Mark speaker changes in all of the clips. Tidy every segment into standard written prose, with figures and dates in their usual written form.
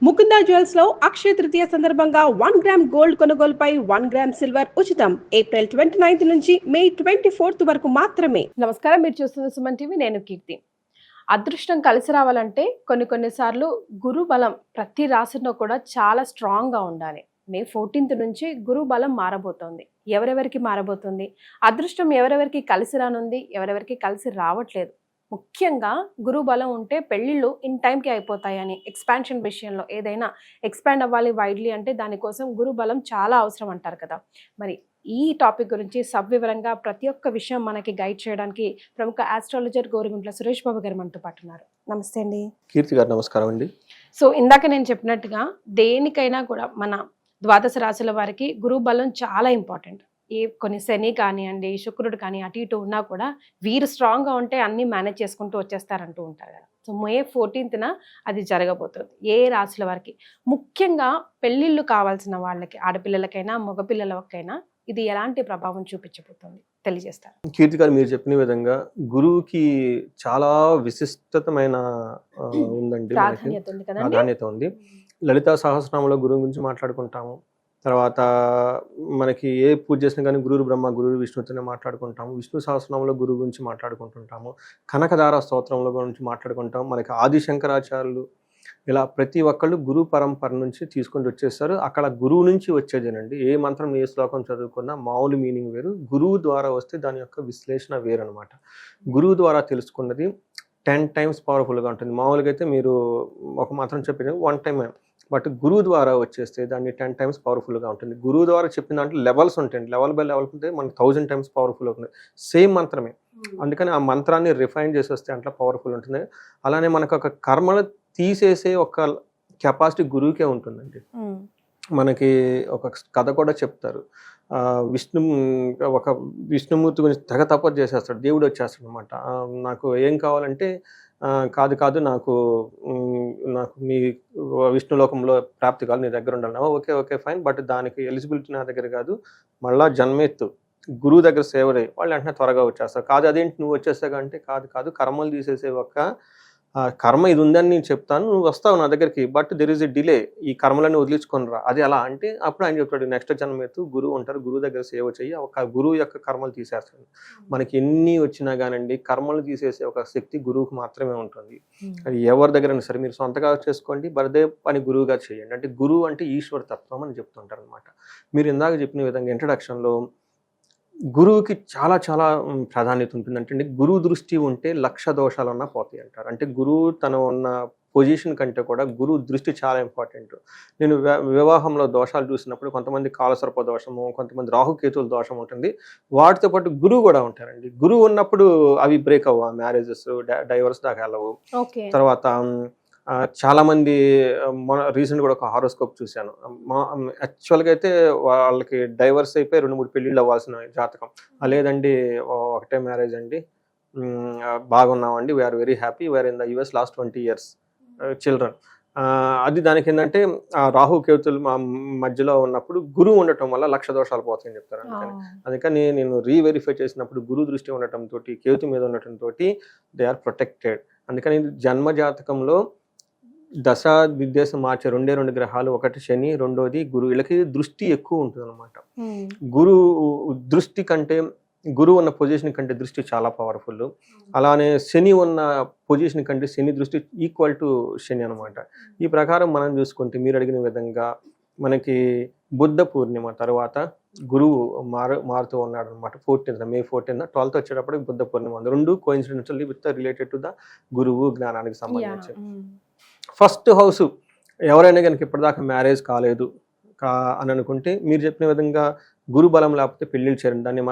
Speaker 1: Mukunda jewels లో అక్షయ తృతీయ సందర్భంగా 1 gram gold కొనుగోలుపై 1 గ్రామ్ సిల్వర్ ఉచితం. ఏప్రిల్ 29 నుంచి మే 24 వరకు మాత్రమే. నమస్కారం, మీరు చూస్తున్న సుమన్ టీవీ. నేను కీర్తి. అదృష్టం కలిసి రావాలంటే కొన్నిసార్లు గురు బలం ప్రతి రాశిలో కూడా చాలా స్ట్రాంగ్ గా ఉండాలి. మే 14 నుంచి గురు బలం మారబోతోంది. ఎవరెవరికి మారబోతుంది, అదృష్టం ఎవరెవరికి కలిసి రానుంది, ఎవరెవరికి కలిసి రావట్లేదు. ముఖ్యంగా గురు బలం ఉంటే పెళ్ళిళ్ళు ఇన్ టైంకి అయిపోతాయని, ఎక్స్పాన్షన్ విషయంలో ఏదైనా ఎక్స్పాండ్ అవ్వాలి వైడ్లీ అంటే దానికోసం గురు బలం చాలా అవసరం అంటారు కదా. మరి ఈ టాపిక్ గురించి సవివరంగా ప్రతి ఒక్క విషయం మనకి గైడ్ చేయడానికి ప్రముఖ ఆస్ట్రాలజర్ గోరుగుంట్ల సురేష్ బాబు గారు మనతో పాటు ఉన్నారు. నమస్తే అండి.
Speaker 2: కీర్తి గారు నమస్కారం అండి.
Speaker 1: సో ఇందాక నేను చెప్పినట్టుగా దేనికైనా కూడా మన ద్వాదశ రాశుల వారికి గురు బలం చాలా ఇంపార్టెంట్. కొన్ని శని కానివ్వండి, శుక్రుడు కానీ అటు ఇటు ఉన్నా కూడా వీరు స్ట్రాంగ్గా ఉంటే అన్నీ మేనేజ్ చేసుకుంటూ వచ్చేస్తారంటూ ఉంటారు కదా. సో మే 14న అది జరగబోతుంది ఏ రాశుల వారికి. ముఖ్యంగా పెళ్ళిళ్ళు కావాల్సిన వాళ్ళకి, ఆడపిల్లలకైనా మగపిల్లలకైనా ఇది ఎలాంటి ప్రభావం చూపించబోతుంది తెలియజేస్తారు?
Speaker 2: కీర్తి గారు, మీరు చెప్పిన విధంగా గురువుకి చాలా విశిష్టతమైన ఉందండి, ప్రాధాన్యత ఉంది. లలితా సహస్రనామంలో గురువు గురించి మాట్లాడుకుంటాము. తర్వాత మనకి ఏ పూజ చేసినా కానీ గురువు బ్రహ్మ గురువు విష్ణుతోనే మాట్లాడుకుంటాము. విష్ణు సహస్రనామంలో గురువు గురించి మాట్లాడుకుంటుంటాము. కనకదార స్తోత్రంలో గురించి మాట్లాడుకుంటాము. మనకి ఆదిశంకరాచార్యులు ఇలా ప్రతి ఒక్కళ్ళు గురు పరంపర నుంచి తీసుకొని వచ్చేస్తారు. అక్కడ గురువు నుంచి వచ్చేదేనండి. ఏ మంత్రం ఏ శ్లోకం చదువుకున్నా మామూలు మీనింగ్ వేరు, గురువు ద్వారా వస్తే దాని యొక్క విశ్లేషణ వేరు అనమాట. గురువు ద్వారా తెలుసుకున్నది 10 times పవర్ఫుల్గా ఉంటుంది. మామూలుగా అయితే మీరు ఒక మంత్రం చెప్పిన 1 time, బట్ గురువు ద్వారా వచ్చేస్తే దాన్ని 10 times పవర్ఫుల్గా ఉంటుంది. గురువు ద్వారా చెప్పిన దాంట్లో లెవెల్స్ ఉంటాయండి. లెవెల్ బై లెవెల్ ఉంటే మనకి 1000 times పవర్ఫుల్ అవుతుంది. సేమ్ మంత్రమే, అందుకని ఆ మంత్రాన్ని రిఫైన్ చేసి వస్తే అట్లా పవర్ఫుల్ ఉంటుంది. అలానే మనకు ఒక కర్మలు తీసేసే ఒక కెపాసిటీ గురువుకే ఉంటుందండి. మనకి ఒక కథ కూడా చెప్తారు. ఒక విష్ణుమూర్తి గురించి తెగ తపస్సు చేసేస్తాడు. దేవుడు వచ్చేస్తాడు అనమాట. నాకు ఏం కావాలంటే కాదు నాకు మీ విష్ణులోకంలో ప్రాప్తి కావాలి, నీ దగ్గర ఉండాలి. ఓకే ఫైన్, బట్ దానికి ఎలిజిబిలిటీ నా దగ్గర కాదు, మళ్ళా జన్మెత్తు గురువు దగ్గర సేవరే, వాళ్ళు వెంటనే త్వరగా వచ్చేస్తారు. కాదు అదేంటి నువ్వు వచ్చేస్తాగా అంటే కాదు కర్మలు తీసేసే ఒక కర్మ ఇది ఉందని నేను చెప్తాను, నువ్వు వస్తావు నా దగ్గరికి, but there is a delay, ఈ కర్మలన్నీ వదిలించుకొని రా. అది ఎలా అంటే అప్పుడు ఆయన చెప్తాడు, నెక్స్ట్ జన్మెత్తు గురువు ఉంటారు, గురువు దగ్గర సేవ చెయ్యి, ఒక గురువు యొక్క కర్మలు తీసేస్తాడు. మనకి ఎన్ని వచ్చినా కానండి కర్మలు తీసేసే ఒక శక్తి గురువుకు మాత్రమే ఉంటుంది. అది ఎవరి దగ్గరైనా సరే మీరు సొంతగా చేసుకోండి, బర్దే పని గురువుగా చేయండి. అంటే గురువు అంటే ఈశ్వర తత్వం అని చెప్తుంటారు అనమాట. మీరు ఇందాక చెప్పిన విధంగా ఇంట్రడక్షన్లో గురువుకి చాలా ప్రాధాన్యత ఉంటుంది. అంటే గురువు దృష్టి ఉంటే 1,00,000 దోషాలన్నా పోతాయి అంటారు. అంటే గురువు తన ఉన్న పొజిషన్ కంటే కూడా గురువు దృష్టి చాలా ఇంపార్టెంట్. నేను వివాహంలో దోషాలు చూసినప్పుడు కొంతమంది కాలసర్ప దోషము, కొంతమంది రాహుకేతువుల దోషం ఉంటుంది. వాటితో పాటు గురువు కూడా ఉంటారండి. గురువు ఉన్నప్పుడు అవి బ్రేక్ అవ్వ, మ్యారేజెస్ డైవర్స్ దాకా వెళ్ళవు. తర్వాత చాలా మంది రీసెంట్ కూడా ఒక హారోస్కోప్ చూశాను. యాక్చువల్గా అయితే వాళ్ళకి డైవర్స్ అయిపోయి 2-3 పెళ్ళిళ్ళు అవ్వాల్సిన జాతకం. లేదండి ఒకటే మ్యారేజ్ అండి, బాగున్నామండి, we are very happy, we are in the US last 20 years children. అది దానికి ఏంటంటే రాహు కేతులు మధ్యలో ఉన్నప్పుడు గురువు ఉండటం వల్ల 1,00,000 దోషాలు పోతాయని చెప్తారు. అందుకని నేను రీవెరిఫై చేసినప్పుడు గురువు దృష్టి ఉండటంతో, కేతు మీద ఉండటంతో దే ఆర్ ప్రొటెక్టెడ్. అందుకని జన్మ జాతకంలో దశ నిర్దేశం మార్చే 2 గ్రహాలు, ఒకటి శని, రెండోది గురువు. వీళ్ళకి దృష్టి ఎక్కువ ఉంటుంది అనమాట. గురువు దృష్టి కంటే, గురువు ఉన్న పొజిషన్ కంటే దృష్టి చాలా పవర్ఫుల్. అలానే శని ఉన్న పొజిషన్ కంటే శని దృష్టి ఈక్వల్ టు శని అనమాట. ఈ ప్రకారం మనం చూసుకుంటే మీరు అడిగిన విధంగా మనకి బుద్ధ పూర్ణిమ తర్వాత గురువు మారుతూ ఉన్నాడు అనమాట. మే 14 12th వచ్చేటప్పటికి బుద్ధ పూర్ణిమ ఉంది. 2 కోఇన్సిడెన్షియల్లీ విత్ రిలేటెడ్ టు ద గురువు జ్ఞానానికి సంబంధించి. ఫస్ట్ హౌస్ ఎవరైనా కనుక ఇప్పటిదాకా మ్యారేజ్ కాలేదు అని అనుకుంటే మీరు చెప్పిన విధంగా గురు బలం లేకపోతే పెళ్ళిళ్ళు చేయండి. దాన్ని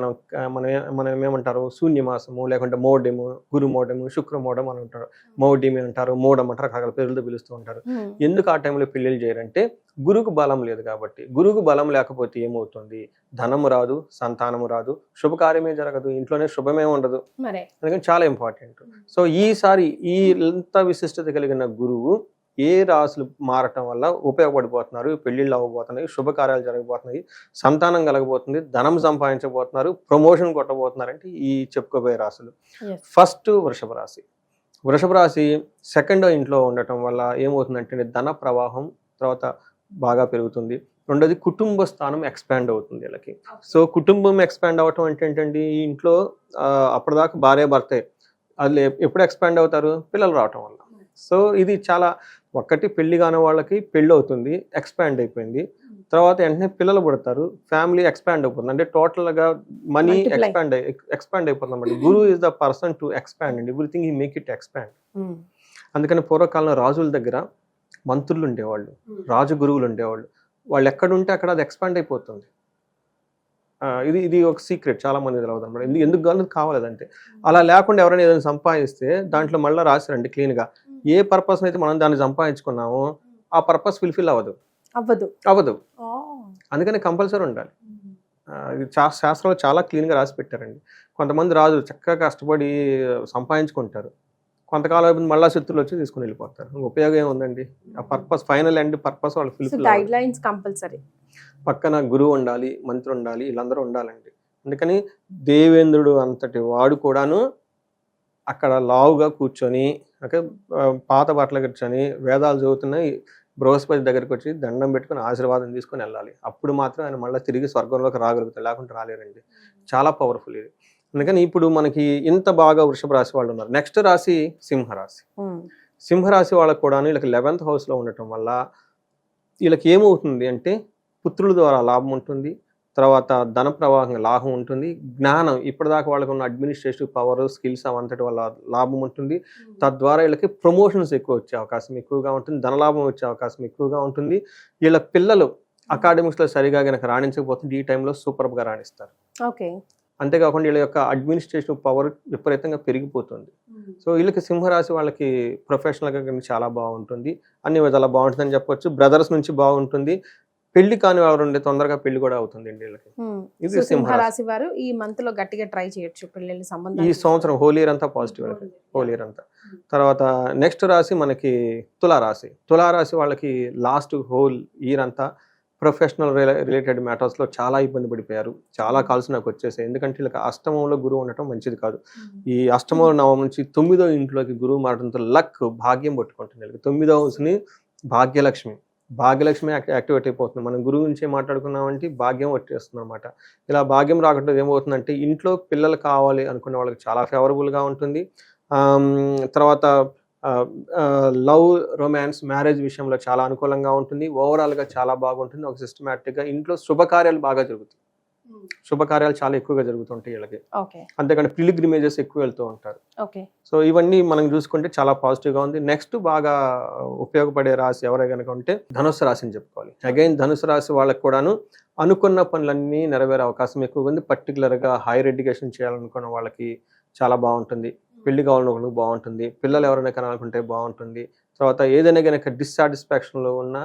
Speaker 2: మనం ఏమంటారు, శూన్యమాసము, లేకుంటే మోడెము, గురు మోడెము, శుక్ర మోడెం అని అంటారు, మౌడిమి అంటారు, మోడం అంటారు, రకరకాల పేర్లతో పిలుస్తూ ఉంటారు. ఎందుకు ఆ టైంలో పెళ్ళిళ్ళు చేయరంటే గురువుకు బలం లేదు కాబట్టి. గురువుకు బలం లేకపోతే ఏమవుతుంది, ధనము రాదు, సంతానము రాదు, శుభకార్యమే జరగదు, ఇంట్లోనే శుభమే ఉండదు. అందుకని చాలా ఇంపార్టెంట్. సో ఈసారి ఈ ఎంత విశిష్టత కలిగిన గురువు ఏ రాశులు మారటం వల్ల ఉపయోగపడిపోతున్నారు, పెళ్లిళ్ళు అవ్వబోతున్నాయి, శుభకార్యాలు జరగబోతున్నాయి, సంతానం కలగబోతుంది, ధనం సంపాదించబోతున్నారు, ప్రమోషన్ కొట్టబోతున్నారు అంటే ఈ చెప్పుకోబోయే రాశులు. ఫస్ట్ వృషభ రాశి. వృషభ రాశి సెకండ్ ఇంట్లో ఉండటం వల్ల ఏమవుతుందంటే ధన ప్రవాహం తర్వాత బాగా పెరుగుతుంది. రెండోది కుటుంబ స్థానం ఎక్స్పాండ్ అవుతుంది వీళ్ళకి. సో కుటుంబం ఎక్స్పాండ్ అవ్వటం అంటే ఏంటండి, ఈ ఇంట్లో అప్పటిదాకా భార్య భర్తే, అది ఎప్పుడు ఎక్స్పాండ్ అవుతారు, పిల్లలు రావటం వల్ల. సో ఇది చాలా, ఒక్కటి పెళ్లి కాని వాళ్ళకి పెళ్ళి అవుతుంది, ఎక్స్పాండ్ అయిపోయింది. తర్వాత వెంటనే పిల్లలు పుడతారు, ఫ్యామిలీ ఎక్స్పాండ్ అయిపోతుంది. అంటే టోటల్గా మనీ ఎక్స్పాండ్ అయిపోతుంది అన్నమాట. Guru is the person to expand and everything he make it expand. అందుకని పూర్వకాలంలో రాజుల దగ్గర మంత్రులు ఉండేవాళ్ళు, రాజు గురువులు ఉండేవాళ్ళు. వాళ్ళు ఎక్కడ ఉంటే అక్కడ అది ఎక్స్పాండ్ అయిపోతుంది. ఇది ఇది ఒక సీక్రెట్, చాలా మంది తెలియదు అనమాట. ఎందుకు కావాలి అంతే. అలా లేకుండా ఎవరైనా ఏదైనా సంపాదిస్తే దాంట్లో మళ్ళీ రాశారండి క్లీన్గా, ఏ పర్పస్ అయితే మనం దాన్ని సంపాదించుకున్నామో ఆ పర్పస్ ఫుల్ఫిల్ అవ్వదు. అందుకని కంపల్సరీ ఉండాలి. ఇది శాస్త్రంలో చాలా క్లీన్గా రాసి పెట్టారండి. కొంతమంది రాజులు చక్కగా కష్టపడి సంపాదించుకుంటారు, కొంతకాలం అయిపోయింది మళ్ళీ శత్రులు వచ్చి తీసుకుని వెళ్ళిపోతారు. ఉపయోగం ఏముందండి? ఆ పర్పస్, ఫైనల్ ఎండ్ పర్పస్ వాళ్ళు ఫుల్ఫిల్.
Speaker 1: Guidelines compulsory. పక్కన
Speaker 2: గురువు ఉండాలి, మంత్రి ఉండాలి, వీళ్ళందరూ ఉండాలండి. అందుకని దేవేంద్రుడు అంతటి వాడు కూడాను అక్కడ లావుగా కూర్చొని, ఓకే, పాత బట్టలు కూర్చొని వేదాలు చదువుతున్నాయి, బృహస్పతి దగ్గరికి వచ్చి దండం పెట్టుకుని ఆశీర్వాదం తీసుకొని వెళ్ళాలి. అప్పుడు మాత్రం ఆయన మళ్ళీ తిరిగి స్వర్గంలోకి రాగలుగుతారు, లేకుంటే రాలేరండి. చాలా పవర్ఫుల్ ఇది. అందుకని ఇప్పుడు మనకి ఇంత బాగా వృషభ రాశి వాళ్ళు ఉన్నారు. నెక్స్ట్ రాశి సింహరాశి. సింహరాశి వాళ్ళకు కూడా వీళ్ళకి 11th హౌస్లో ఉండటం వల్ల వీళ్ళకి ఏమవుతుంది అంటే పుత్రుల ద్వారా లాభం ఉంటుంది, తర్వాత ధన ప్రవాహం లాభం ఉంటుంది, జ్ఞానం ఇప్పటిదాకా వాళ్ళకు ఉన్న అడ్మినిస్ట్రేటివ్ పవర్, స్కిల్స్ అవంతటి వల్ల లాభం ఉంటుంది. తద్వారా వీళ్ళకి ప్రమోషన్స్ ఎక్కువ వచ్చే అవకాశం ఎక్కువగా ఉంటుంది, ధనలాభం వచ్చే అవకాశం ఎక్కువగా ఉంటుంది. వీళ్ళ పిల్లలు అకాడమిక్స్లో సరిగా కనుక రాణించకపోతే ఈ టైంలో సూపర్గా రాణిస్తారు.
Speaker 1: ఓకే.
Speaker 2: అంతేకాకుండా వీళ్ళ యొక్క అడ్మినిస్ట్రేటివ్ పవర్ విపరీతంగా పెరిగిపోతుంది. సో వీళ్ళకి సింహరాశి వాళ్ళకి ప్రొఫెషనల్గా చాలా బాగుంటుంది, అన్ని విధాలా బాగుంటుందని చెప్పొచ్చు. బ్రదర్స్ నుంచి బాగుంటుంది, పెళ్లి కాని వాళ్ళు ఉండే తొందరగా పెళ్లి కూడా అవుతుంది అండి వీళ్ళకి.
Speaker 1: ఇది సింహరాశి వారు ఈ మంత్ లో గట్టిగా ట్రై చేయొచ్చు పెళ్లి సంబంధం.
Speaker 2: ఈ సంవత్సరం హోల్ ఇయర్ అంతా పాజిటివ్, హోల్ ఇయర్ అంతా. తర్వాత నెక్స్ట్ రాశి మనకి తులారాశి. తులారాశి వాళ్ళకి లాస్ట్ హోల్ ఇయర్ అంతా ప్రొఫెషనల్ రిలేటెడ్ మ్యాటర్స్లో చాలా ఇబ్బంది పడిపోయారు. చాలా కాల్స్ నాకు వచ్చేసాయి. ఎందుకంటే వీళ్ళకి అష్టమంలో గురువు ఉండటం మంచిది కాదు. ఈ అష్టమంలో నవం నుంచి 9వ ఇంట్లోకి గురువు మారడంతో లక్, భాగ్యం పట్టుకుంటుంది వీళ్ళకి. 9వ హౌస్ని భాగ్యలక్ష్మి యాక్టివేట్ అయిపోతుంది. మనం గురువు నుంచి మాట్లాడుకున్నామంటే భాగ్యం వచ్చేస్తుంది అనమాట. ఇలా భాగ్యం రాకుండా ఏమవుతుందంటే ఇంట్లో పిల్లలు కావాలి అనుకునే వాళ్ళకి చాలా ఫేవరబుల్గా ఉంటుంది. తర్వాత లవ్, రొమాన్స్, మ్యారేజ్ విషయంలో చాలా అనుకూలంగా ఉంటుంది. ఓవరాల్గా చాలా బాగుంటుంది. ఒక సిస్టమేటిక్గా ఇంట్లో శుభకార్యాలు బాగా జరుగుతాయి, శుభకార్యాలు చాలా ఎక్కువగా జరుగుతుంటాయి వీళ్ళకి. అంతేకాని పిలిగ్రిమేజెస్ ఎక్కువ వెళ్తూ ఉంటారు. సో ఇవన్నీ మనం చూసుకుంటే చాలా పాజిటివ్గా ఉంది. నెక్స్ట్ బాగా ఉపయోగపడే రాశి ఎవరై కనుక ఉంటే ధనుస్సు రాశిని చెప్పుకోవాలి. అగైన్ ధనుస్సు రాశి వాళ్ళకి కూడాను అనుకున్న పనులన్నీ నెరవేరే అవకాశం ఎక్కువగా ఉంది. పర్టికులర్గా హైయర్ ఎడ్యుకేషన్ చేయాలనుకున్న వాళ్ళకి చాలా బాగుంటుంది, పెళ్లి కావాలనుకున్న బాగుంటుంది, పిల్లలు ఎవరైనా కనాలనుకుంటే బాగుంటుంది. తర్వాత ఏదైనా కనుక డిస్సాటిస్ఫాక్షన్లో ఉన్న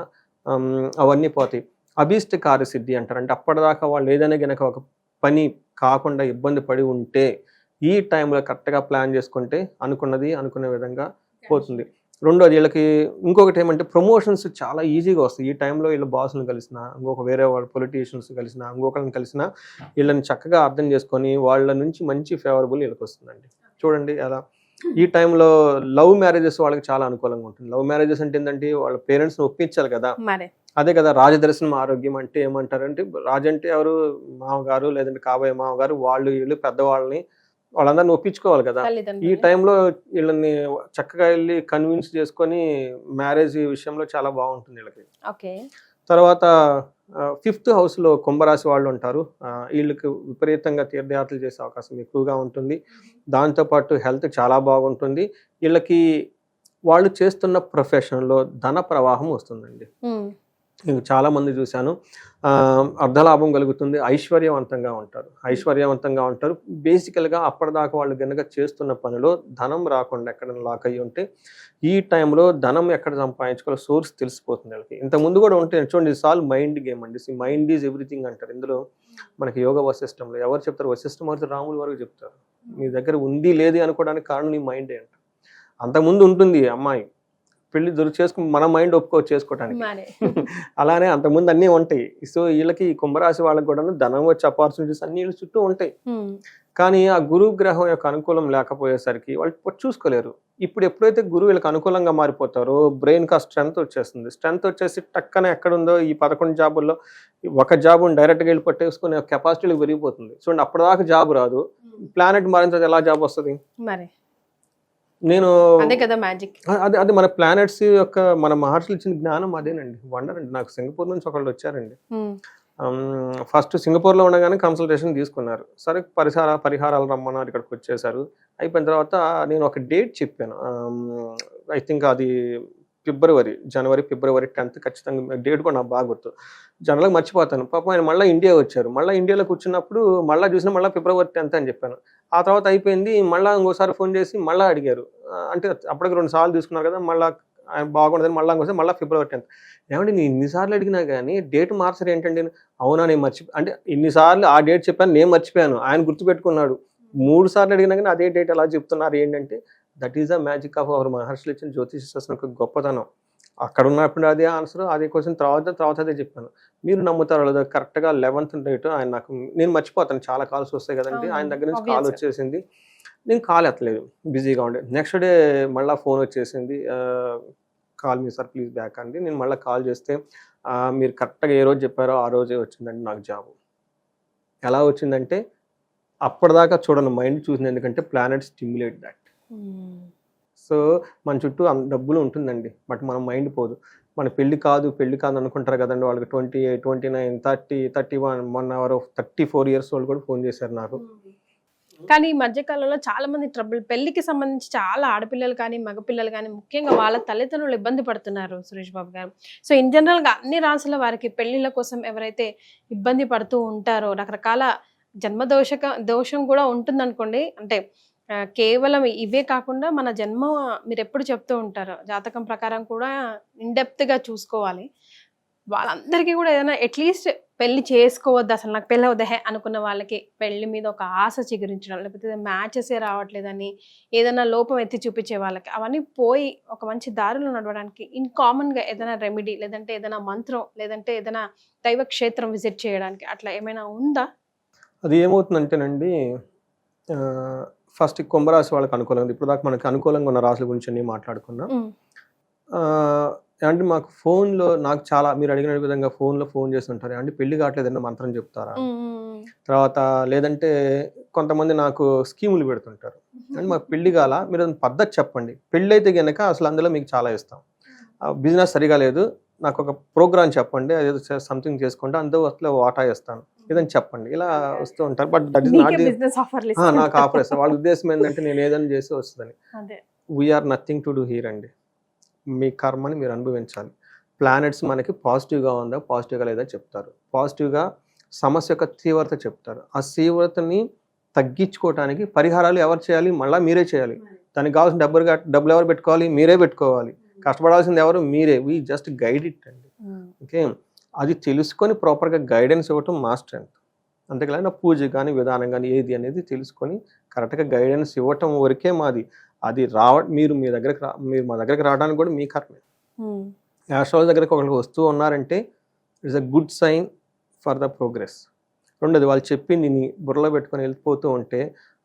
Speaker 2: అవన్నీ పోతాయి. అభీష్ట కార్యసిద్ధి అంటారు. అంటే అప్పటిదాకా వాళ్ళు ఏదైనా కనుక ఒక పని కాకుండా ఇబ్బంది పడి ఉంటే ఈ టైంలో కరెక్ట్గా ప్లాన్ చేసుకుంటే అనుకున్నది అనుకునే విధంగా పోతుంది. రెండోది వీళ్ళకి ఇంకొకటి ఏమంటే ప్రమోషన్స్ చాలా ఈజీగా వస్తాయి. ఈ టైంలో వీళ్ళ బాస్ని కలిసినా, ఇంకొక వేరే వాళ్ళ పొలిటీషియన్స్ కలిసినా, ఇంకొకరిని కలిసినా వీళ్ళని చక్కగా అర్థం చేసుకొని వాళ్ళ నుంచి మంచి ఫేవరబుల్ వీళ్ళకి వస్తుందండి. చూడండి అలా. ఈ టైంలో లవ్ మ్యారేజెస్ వాళ్ళకి చాలా అనుకూలంగా ఉంటుంది. లవ్ మ్యారేజెస్ అంటే ఏంటంటే వాళ్ళ పేరెంట్స్ని ఒప్పించాలి కదా. అదే కదా రాజదర్శనం ఆరోగ్యం అంటే. ఏమంటారంటే రాజు అంటే ఎవరు, మామగారు లేదంటే కాబోయే మామగారు, వాళ్ళు వీళ్ళు పెద్దవాళ్ళని వాళ్ళందరినీ ఒప్పించుకోవాలి కదా. ఈ టైంలో వీళ్ళని చక్కగా వెళ్ళి కన్విన్స్ చేసుకొని మ్యారేజ్ విషయంలో చాలా బాగుంటుంది వీళ్ళకి. తర్వాత 5th హౌస్లో కుంభరాశి వాళ్ళు ఉంటారు. వీళ్ళకి విపరీతంగా తీర్థయాత్రలు చేసే అవకాశం ఎక్కువగా ఉంటుంది. దాంతోపాటు హెల్త్ చాలా బాగుంటుంది. వీళ్ళకి వాళ్ళు చేస్తున్న ప్రొఫెషన్లో ధన ప్రవాహం వస్తుందండి. నేను చాలా మంది చూశాను, అర్ధలాభం కలుగుతుంది, ఐశ్వర్యవంతంగా ఉంటారు. బేసికల్గా అప్పటిదాకా వాళ్ళు కనుక చేస్తున్న పనిలో ధనం రాకుండా ఎక్కడైనా లాక్ అయ్యి ఉంటే ఈ టైంలో ధనం ఎక్కడ సంపాదించుకోవాలో సోర్స్ తెలిసిపోతుంది వాళ్ళకి. ఇంతకుముందు కూడా ఉంటే చూడండి, ఇట్స్ ఆల్ మైండ్ గేమ్ అండి. మైండ్ ఈజ్ ఎవ్రీథింగ్ అంటారు. ఇందులో మనకి యోగ వశిష్టంలో ఎవరు చెప్తారు? వశిష్ఠమూర్తి రాముల వరకు చెప్తారు. మీ దగ్గర ఉంది లేదు అనుకోవడానికి కారణం నీ మైండే అంట. అంతకుముందు ఉంటుంది అమ్మాయి, పెళ్లి చేసుకుని మన మైండ్ ఒప్పుకోవచ్చు చేసుకోవటానికి.
Speaker 1: మరి
Speaker 2: అలానే అంతకుముందు అన్నీ ఉంటాయి. సో వీళ్ళకి ఈ కుంభరాశి వాళ్ళకి కూడా ధనం వచ్చే ఆపర్చునిటీస్ అన్ని వీళ్ళ చుట్టూ ఉంటాయి. కానీ ఆ గురువు గ్రహం యొక్క అనుకూలం లేకపోయేసరికి వాళ్ళు చూసుకోలేరు. ఇప్పుడు ఎప్పుడైతే గురువు వీళ్ళకి అనుకూలంగా మారిపోతారో బ్రెయిన్కి ఆ స్ట్రెంత్ వచ్చేస్తుంది. స్ట్రెంత్ వచ్చేసి టక్కన ఎక్కడుందో ఈ 11 జాబుల్లో ఒక జాబుని డైరెక్ట్గా వెళ్ళి పట్టేసుకునే కెపాసిటీలకు పెరిగిపోతుంది. చూడండి, అప్పటిదాకా జాబ్ రాదు, ప్లానెట్ మారిన తర్వాత ఎలా జాబ్ వస్తుంది?
Speaker 1: మరి
Speaker 2: నేను
Speaker 1: అదే కదా మ్యాజిక్.
Speaker 2: అది మన ప్లానెట్స్ యొక్క మన మహర్షులు ఇచ్చిన జ్ఞానం అదేనండి. వండర్ అండి. నాకు సింగపూర్ నుంచి ఒకళ్ళు వచ్చారండి. ఫస్ట్ సింగపూర్లో ఉండగానే కన్సల్టేషన్ తీసుకున్నారు. సరే పరిహారాలు రమ్మన్నారు, ఇక్కడికి వచ్చేసారు. అయిపోయిన తర్వాత నేను ఒక డేట్ చెప్పాను. ఐ థింక్ అది జనవరి ఫిబ్రవరి 10th ఖచ్చితంగా డేట్ కూడా నాకు బాగా గుర్తు. జనరల్గా మర్చిపోతాను. పాపం ఆయన మళ్ళీ ఇండియా వచ్చారు. మళ్ళీ ఇండియాలో కూర్చున్నప్పుడు మళ్ళీ ఫిబ్రవరి 10th అని చెప్పాను. ఆ తర్వాత అయిపోయింది. మళ్ళీ ఇంకోసారి ఫోన్ చేసి మళ్ళీ అడిగారు. అంటే అప్పటికి 2 సార్లు తీసుకున్నారు కదా, మళ్ళీ ఆయన బాగుండదని మళ్ళీ ఫిబ్రవరి 10th. ఏమంటే నేను ఇన్నిసార్లు అడిగినా కానీ డేట్ మార్చరు ఏంటండి? అవునా, నేను అంటే ఇన్నిసార్లు ఆ డేట్ చెప్పాను, నేను మర్చిపోయాను, ఆయన గుర్తుపెట్టుకున్నాడు. 3 సార్లు అడిగినా కానీ అదే డేట్ ఎలా చెప్తున్నారు ఏంటంటే, that is the magic of our మహర్షులు ఇచ్చిన జ్యోతిష శాస్త్రం యొక్క గొప్పతనం. అక్కడ ఉన్నప్పుడు అదే ఆన్సర్, అదే క్వశ్చన్, తర్వాత అదే చెప్పాను. మీరు నమ్ముతారు లేదా, కరెక్ట్గా 11th డేట్ ఆయన నాకు, నేను మర్చిపోతాను, చాలా కాల్స్ వస్తాయి కదండి, ఆయన దగ్గర నుంచి కాల్ వచ్చేసింది. నేను కాల్ ఎత్తలేదు, బిజీగా ఉండే. నెక్స్ట్ డే మళ్ళీ ఫోన్ వచ్చేసింది, call me sir please back అండి. నేను మళ్ళీ కాల్ చేస్తే మీరు కరెక్ట్గా ఏ రోజు చెప్పారో ఆ రోజే వచ్చిందండి నాకు జాబు. ఎలా వచ్చిందంటే అప్పటిదాకా చూడను, మైండ్ చూసింది. ఎందుకంటే ప్లానెట్ స్టిమ్యులేట్ దట్. సో మన చుట్టూ డబ్బులు ఉంటుందండి, బట్ మన మైండ్ పోదు. మన పెళ్లి కాదు అనుకుంటారు కదండి, వాళ్ళకి 28, 29, 30, 31, 1 hour 34 years వాళ్ళు కూడా ఫోన్ చేశారు నాకు.
Speaker 1: కానీ ఈ మధ్యకాలంలో చాలా మంది ట్రబుల్, పెళ్లికి సంబంధించి చాలా ఆడపిల్లలు కానీ మగపిల్లలు కానీ ముఖ్యంగా వాళ్ళ తల్లిదండ్రులు ఇబ్బంది పడుతున్నారు సురేష్ బాబు గారు. సో ఇన్ జనరల్గా అన్ని రాసుల వారికి పెళ్లిళ్ళ కోసం ఎవరైతే ఇబ్బంది పడుతూ ఉంటారో, రకరకాల దోషం కూడా ఉంటుందనుకోండి. అంటే కేవలం ఇవే కాకుండా మన జన్మ మీరు ఎప్పుడు చెప్తూ ఉంటారు, జాతకం ప్రకారం కూడా ఇన్డెప్త్గా చూసుకోవాలి. వాళ్ళందరికీ కూడా ఏదైనా అట్లీస్ట్ పెళ్లి చేసుకోవద్దు, అసలు నాకు పెళ్ళి అవుదహే అనుకున్న వాళ్ళకి పెళ్లి మీద ఒక ఆశ చిగురించడం, లేకపోతే మ్యాచెసే రావట్లేదని ఏదైనా లోపం ఎత్తి చూపించే వాళ్ళకి అవన్నీ పోయి ఒక మంచి దారిలో నడవడానికి కామన్గా ఏదైనా రెమెడీ, లేదంటే ఏదైనా మంత్రం, లేదంటే ఏదైనా దైవ క్షేత్రం విజిట్ చేయడానికి అట్లా ఏమైనా ఉందా?
Speaker 2: అది ఏమవుతుందంటేనండి, ఫస్ట్ కుంభరాశి వాళ్ళకి అనుకూలంగా, ఇప్పుడు దాకా మనకి అనుకూలంగా ఉన్న రాశుల గురించి అన్నీ మాట్లాడుకున్నాం. అంటే మాకు ఫోన్లో నాకు చాలా, మీరు అడిగిన విధంగా ఫోన్ చేస్తుంటారు, అంటే పెళ్లి కావట్లేదన్న మంత్రం చెప్తారా, తర్వాత లేదంటే కొంతమంది నాకు స్కీములు పెడుతుంటారు, అంటే మాకు పెళ్లి కాల, మీరు పద్ధతి చెప్పండి, పెళ్ళి అయితే కనుక అసలు అందులో మీకు చాలా ఇస్తాం, బిజినెస్ సరిగా లేదు, నాకు ఒక ప్రోగ్రామ్ చెప్పండి, అదేదో సంథింగ్ చేసుకుంటే అందులో అసలు వాటా ఇస్తాను, ఏదని చెప్పండి, ఇలా వస్తూ ఉంటారు. బట్ దట్ ఈస్ నాట్ నాకు ఆఫర్ ఇస్తాను. వాళ్ళ ఉద్దేశం ఏంటంటే నేను ఏదైనా చేసి వస్తుందని. We are nothing to do here అండి. మీ కర్మని మీరు అనుభవించాలి. ప్లానెట్స్ మనకి పాజిటివ్గా ఉందా, పాజిటివ్గా లేదా చెప్తారు. పాజిటివ్గా సమస్య యొక్క తీవ్రత చెప్తారు. ఆ తీవ్రతని తగ్గించుకోవడానికి పరిహారాలు ఎవరు చేయాలి? మళ్ళీ మీరే చేయాలి. దానికి కావాల్సిన డబ్బులు ఎవరు పెట్టుకోవాలి? మీరే పెట్టుకోవాలి. కష్టపడాల్సింది ఎవరు? మీరే. వీ జస్ట్ గైడ్ ఇట్ అండి. ఓకే, అది తెలుసుకొని ప్రాపర్గా గైడెన్స్ ఇవ్వటం మా స్ట్రెంత్. అంతేకాదు నా పూజ కానీ విధానం కానీ ఏది అనేది తెలుసుకొని కరెక్ట్గా గైడెన్స్ ఇవ్వటం వరకే మాది. అది మీరు మా దగ్గరికి రావడానికి కూడా మీ కర్మే. యాస్ట్రాలజీ దగ్గరికి ఒకరికి వస్తూ ఉన్నారంటే it's a good sign for the progress. రెండోది, వాళ్ళు చెప్పి నేను బుర్రలో పెట్టుకొని వెళ్ళిపోతూ ఉంటే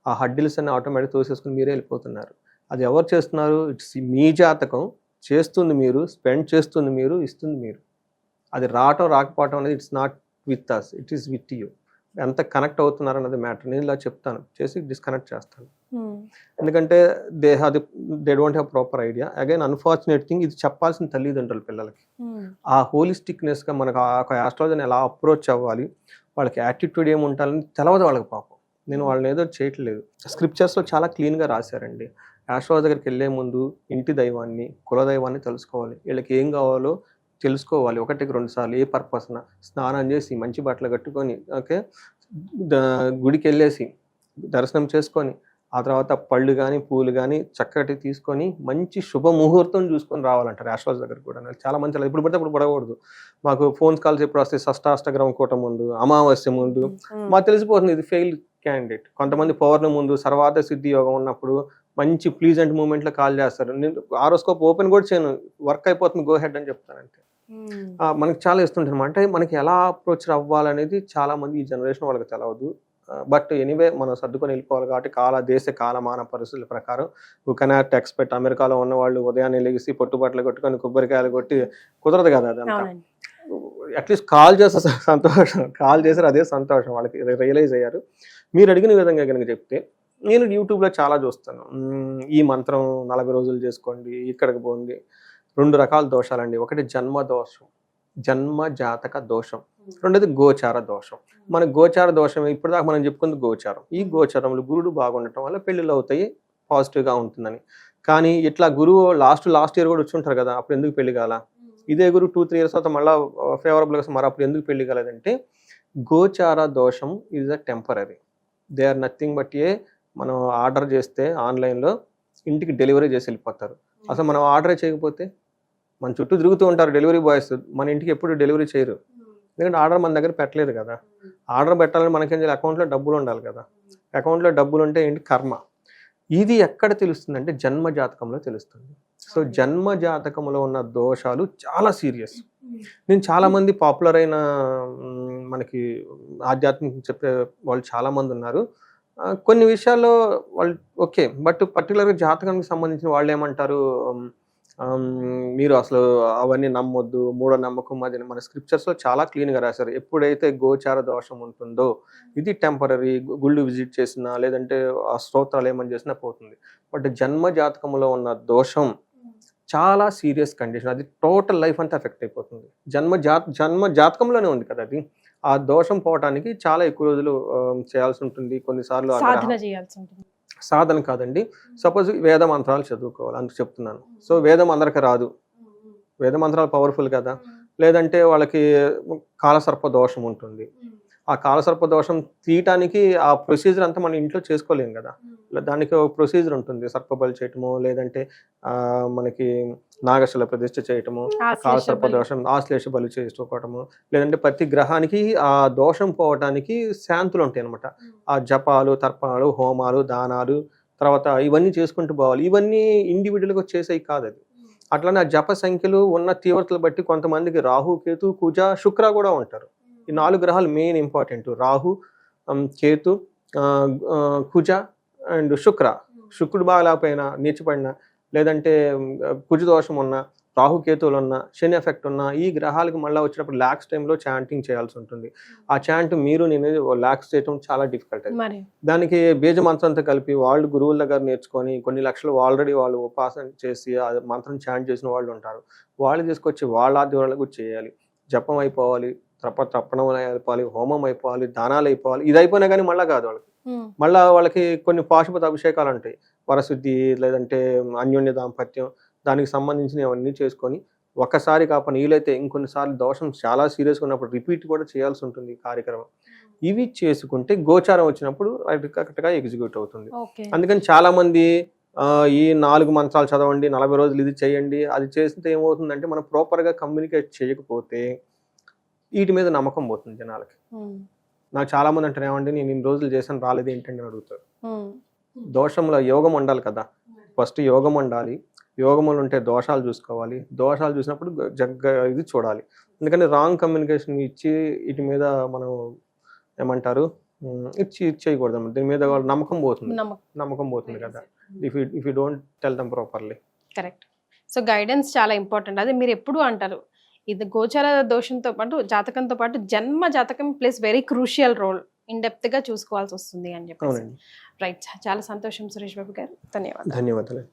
Speaker 2: ఆ హడ్డిల్స్ అన్ని ఆటోమేటిక్ తోసేసుకుని మీరే వెళ్ళిపోతున్నారు. అది ఎవరు చేస్తున్నారు? ఇట్స్ మీ జాతకం. చేస్తుంది మీరు, స్పెండ్ చేస్తుంది మీరు, ఇస్తుంది మీరు. అది రాకపోవటం అనేది it's not with us, it is with you. ఎంత కనెక్ట్ అవుతున్నారు అన్నది మ్యాటర్. నేను ఇలా చెప్తాను, చేసి డిస్కనెక్ట్ చేస్తాను. ఎందుకంటే they don't have proper idea. Again unfortunate thing, ఇది చెప్పాల్సిన తల్లిదండ్రులు పిల్లలకి. ఆ హోలిస్టిక్నెస్గా మనకు ఆ ఆస్ట్రాలజీని ఎలా అప్రోచ్ అవ్వాలి, వాళ్ళకి యాటిట్యూడ్ ఏముంటాలని తెలవదు వాళ్ళకి పాపం. నేను వాళ్ళని ఏదో చేయట్లేదు. స్క్రిప్చర్స్లో చాలా క్లీన్గా రాశారండి. ఆస్ట్రాలజీ దగ్గరికి వెళ్ళే ముందు ఇంటి దైవాన్ని, కులదైవాన్ని తెలుసుకోవాలి. వీళ్ళకి ఏం కావాలో తెలుసుకోవాలి. 1-2 సార్లు ఏ పర్పస్న స్నానం చేసి మంచి బట్టలు కట్టుకొని, ఓకే, గుడికి వెళ్ళేసి దర్శనం చేసుకొని, ఆ తర్వాత పళ్ళు కానీ పూలు కానీ చక్కటి తీసుకొని మంచి శుభముహూర్తం చూసుకొని రావాలంటారు ఆస్ట్రాలజీ దగ్గర కూడా. చాలా మంచి, ఇప్పుడు పడితే అప్పుడు పడకూడదు. మాకు ఫోన్ కాల్స్ ఎప్పుడు వస్తాయి? షష్టాష్టగ్రహం కూట ముందు, అమావాస్య ముందు మాకు తెలిసిపోతుంది ఇది ఫెయిల్ క్యాండిడేట్. కొంతమంది పౌర్ణమి ముందు, సర్వార్థ సిద్ధి యోగం ఉన్నప్పుడు మంచి ప్లీజెంట్ మూమెంట్లో కాల్ చేస్తారు. నేను ఆరోస్కోప్ ఓపెన్ కూడా చేయను, వర్క్ అయిపోతుంది, గో హెడ్ అని చెప్తానంటే. మనకి చాలా ఇస్తుంటారు అంటే మనకి ఎలా అప్రోచ్ అవ్వాలనేది చాలా మంది ఈ జనరేషన్ వాళ్ళకి తెలవదు. బట్ ఎనీవే మనం సర్దుకొని వెళ్ళిపోవాలి కాబట్టి దేశ కాలమాన పరిస్థితుల ప్రకారం యూ కెనాట్ ఎక్స్పెక్ట్. అమెరికాలో ఉన్న వాళ్ళు ఉదయాన్నే లెగిసి పొట్టుబట్టలు కొట్టుకొని కొబ్బరికాయలు కొట్టి కుదరదు కదా అదంతా. అట్లీస్ట్ కాల్ చేస్తే సంతోషం, కాల్ చేశారు అదే సంతోషం, వాళ్ళకి రియలైజ్ అయ్యారు. మీరు అడిగిన విధంగా కనుక చెప్తే నేను యూట్యూబ్లో చాలా చూస్తాను. ఈ మంత్రం 40 రోజులు చేసుకోండి, ఇక్కడికి పోండి. 2 రకాల దోషాలండి. ఒకటి జన్మ దోషం, జన్మ జాతక దోషం. రెండోది గోచార దోషం. మన గోచార దోషం ఇప్పటిదాకా మనం చెప్పుకుంది గోచారం. ఈ గోచారంలో గురుడు బాగుండటం వల్ల పెళ్ళిళ్ళు అవుతాయి, పాజిటివ్గా ఉంటుందని. కానీ ఇట్లా గురువు లాస్ట్ ఇయర్ కూడా వచ్చి ఉంటారు కదా, అప్పుడు ఎందుకు పెళ్లి కాల? ఇదే గురువు 2-3 ఇయర్స్ తర్వాత మళ్ళీ ఫేవరబుల్గా మరి అప్పుడు ఎందుకు పెళ్లి కాలేదంటే గోచార దోషం is a temporary. They are nothing but మనం ఆర్డర్ చేస్తే ఆన్లైన్లో ఇంటికి డెలివరీ చేసి వెళ్ళిపోతారు. అసలు మనం ఆర్డర్ చేయకపోతే మన చుట్టూ తిరుగుతూ ఉంటారు డెలివరీ బాయ్స్, మన ఇంటికి ఎప్పుడు డెలివరీ చేయరు. ఎందుకంటే ఆర్డర్ మన దగ్గర పెట్టలేదు కదా. ఆర్డర్ పెట్టాలని మనకేం చేయాలి? అకౌంట్లో డబ్బులు ఉండాలి కదా. అకౌంట్లో డబ్బులు ఉంటే ఏంటి? కర్మ. ఇది ఎక్కడ తెలుస్తుంది అంటే జన్మ జాతకంలో తెలుస్తుంది. సో జన్మ జాతకంలో ఉన్న దోషాలు చాలా సీరియస్. నేను చాలామంది పాపులర్ అయిన మనకి ఆధ్యాత్మిక చెప్పే వాళ్ళు చాలామంది ఉన్నారు. కొన్ని విషయాల్లో వాళ్ళు ఓకే, బట్ పర్టికులర్గా జాతకానికి సంబంధించిన వాళ్ళు ఏమంటారు, మీరు అసలు అవన్నీ నమ్మొద్దు, మూఢనమ్మకం అది మన స్క్రిప్చర్స్లో చాలా క్లీన్గా రాశారు. ఎప్పుడైతే గోచార దోషం ఉంటుందో ఇది టెంపరీ, గుళ్ళు విజిట్ చేసినా లేదంటే ఆ స్తోత్రాలు ఏమని చేసినా పోతుంది. బట్ జన్మ జాతకంలో ఉన్న దోషం చాలా సీరియస్ కండిషన్, అది టోటల్ లైఫ్ అంతా ఎఫెక్ట్ అయిపోతుంది. జన్మ జాతకంలోనే ఉంది కదా అది. ఆ దోషం పోవటానికి చాలా ఎక్కువ రోజులు చేయాల్సి ఉంటుంది, కొన్నిసార్లు సాధన కాదండి. సపోజ్ వేద మంత్రాలు చదువుకోవాలి అందుకు చెప్తున్నాను. సో వేదం అందరికి రాదు, వేద మంత్రాలు పవర్ఫుల్ కదా. లేదంటే వాళ్ళకి కాలసర్ప దోషం ఉంటుంది. ఆ కాలసర్ప దోషం తీయటానికి ఆ ప్రొసీజర్ అంతా మన ఇంట్లో చేసుకోలేము కదా. దానికి ఒక ప్రొసీజర్ ఉంటుంది, సర్పబలి చేయటము, లేదంటే మనకి నాగశిల ప్రతిష్ఠ చేయటము, కాలసర్ప దోషం ఆశ్లేష బలి చేసుకోవటము, లేదంటే ప్రతి గ్రహానికి ఆ దోషం పోవటానికి శాంతులు ఉంటాయి అనమాట. ఆ జపాలు, తర్పణాలు, హోమాలు, దానాలు, తర్వాత ఇవన్నీ చేసుకుంటూ పోవాలి. ఇవన్నీ ఇండివిజువల్గా చేసేవి కాదు అది. అట్లానే ఆ జప సంఖ్యలు ఉన్న తీవ్రతలు బట్టి కొంతమందికి రాహు, కేతు, కుజ, శుక్ర కూడా ఉంటారు. ఈ 4 గ్రహాలు main important. Rahu, Ketu, Kuja and శుక్ర. శుక్రుడు బాగా లేకపోయినా, నీచపడినా, లేదంటే కుజ దోషం ఉన్న, రాహుకేతువులు ఉన్న, శని ఎఫెక్ట్ ఉన్న ఈ గ్రహాలకు మళ్ళీ వచ్చినప్పుడు ల్యాక్స్ టైంలో చాంటింగ్ చేయాల్సి ఉంటుంది. ఆ చాంట్ నేను ల్యాక్స్ చేయడం చాలా డిఫికల్ట్. దానికి బీజ మంత్రంతో కలిపి వాళ్ళు గురువుల దగ్గర నేర్చుకొని కొన్ని లక్షలు ఆల్రెడీ వాళ్ళు ఉపాసన చేసి ఆ మంత్రం చాంట్ చేసిన వాళ్ళు ఉంటారు. వాళ్ళు తీసుకొచ్చి వాళ్ళ ఆధ్వర్యాలకు చేయాలి. జపం అయిపోవాలి, తర్పణం అయిపోవాలి, హోమం అయిపోవాలి, దానాలు అయిపోవాలి. ఇది అయిపోయినా కానీ మళ్ళీ కాదు వాళ్ళకి. మళ్ళీ వాళ్ళకి కొన్ని పాశుపత అభిషేకాలు ఉంటాయి, వరశుద్ధి, లేదంటే అన్యోన్య దాంపత్యం, దానికి సంబంధించినవి అవన్నీ చేసుకొని ఒకసారి కాకపోతే వీలైతే ఇంకొన్నిసార్లు దోషం చాలా సీరియస్గా ఉన్నప్పుడు రిపీట్ కూడా చేయాల్సి ఉంటుంది కార్యక్రమం. ఇవి చేసుకుంటే గోచారం వచ్చినప్పుడు కరెక్ట్గా ఎగ్జిక్యూట్ అవుతుంది. అందుకని చాలా మంది ఈ 4 మంత్రాలు చదవండి, 40 రోజులు ఇది చేయండి, అది చేస్తే ఏమవుతుందంటే మనం ప్రాపర్గా కమ్యూనికేట్ చేయకపోతే వీటి మీద నమ్మకం పోతుంది జనాలకి. నాకు చాలా మంది అంటారు, ఏమంటే నేను ఇన్ని రోజులు చేశాను రాలేదు ఏంటంటే అని అడుగుతారు. దోషంలో యోగం ఉండాలి కదా. ఫస్ట్ యోగం ఉండాలి, యోగములు ఉంటే దోషాలు చూసుకోవాలి, దోషాలు చూసినప్పుడు ఇది చూడాలి. ఎందుకంటే రాంగ్ కమ్యూనికేషన్ ఇచ్చి వీటి మీద మనం ఏమంటారు ఇచ్చేయకూడదు. దీని మీద నమ్మకం పోతుంది కదా, if you don't tell them properly.
Speaker 1: Correct. So guidance చాలా ఇంపార్టెంట్. అదే మీరు ఎప్పుడు అంటారు ఇది గోచార దోషంతో పాటు జాతకంతో పాటు జన్మ జాతకం plays very crucial role, in depth గా చూసుకోవాల్సి వస్తుంది అని చెప్పి. రైట్, చాలా సంతోషం సురేష్ బాబు గారు, ధన్యవాదాలు.